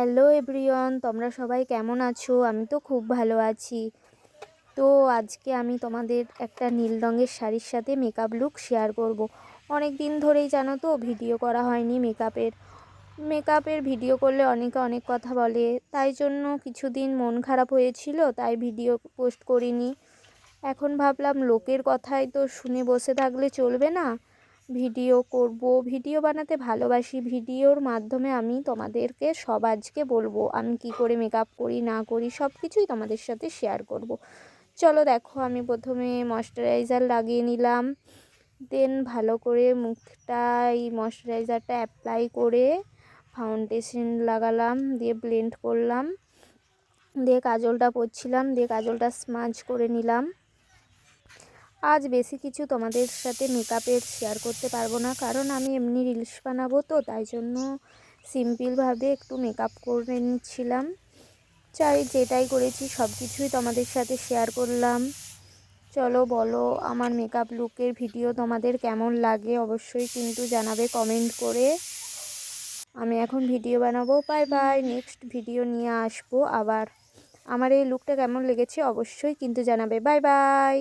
Hello everyone, তোমরা সবাই কেমন আছো? আমি তো খুব ভালো আছি। তো আজকে আমি তোমাদের একটা নীল রঙের শাড়ির সাথে মেকআপ লুক শেয়ার করব। অনেক দিন ধরেই জানো তো ভিডিও করা হয়নি মেকআপের ভিডিও করলে অনেকে অনেক কথা বলে, তাই জন্য কিছুদিন মন খারাপ হয়েছিল, তাই ভিডিও পোস্ট করিনি। এখন ভাবলাম লোকের কথাই তো শুনে বসে থাকলে চলবে না, ভিডিও করব। ভিডিও বানাতে ভালোবাসি, ভিডিওর মাধ্যমে আমি তোমাদেরকে আজকে বলবো আমি কি করে মেকআপ করি না করি সব কিছুই তোমাদের সাথে শেয়ার করব। চলো দেখো, আমি প্রথমে ময়শ্চারাইজার লাগিয়ে নিলাম, দেন ভালো করে মুখটা এই ময়শ্চারাইজারটা অ্যাপ্লাই করে ফাউন্ডেশন লাগালাম, দিয়ে ব্লেন্ড করলাম, দিয়ে কাজলটা পরছিলাম, দিয়ে কাজলটা স্মাজ করে নিলাম। আজ বেশি কিছু তোমাদের সাথে মেকআপের শেয়ার করতে পারবো না, কারণ আমি এমনি রিলস বানাবো, তো তাই জন্য সিম্পলভাবে একটু মেকআপ করে নিচ্ছিলাম। যেটাই করেছি সব কিছুই তোমাদের সাথে শেয়ার করলাম। চলো বলো আমার মেকআপ লুকের ভিডিও তোমাদের কেমন লাগে, অবশ্যই কিন্তু জানাবে কমেন্ট করে। আমি এখন ভিডিও বানাবো। বাই বাই, নেক্সট ভিডিও নিয়ে আসবো আবার। আমার এই লুকটা কেমন লেগেছে অবশ্যই কিন্তু জানাবে। Bye bye.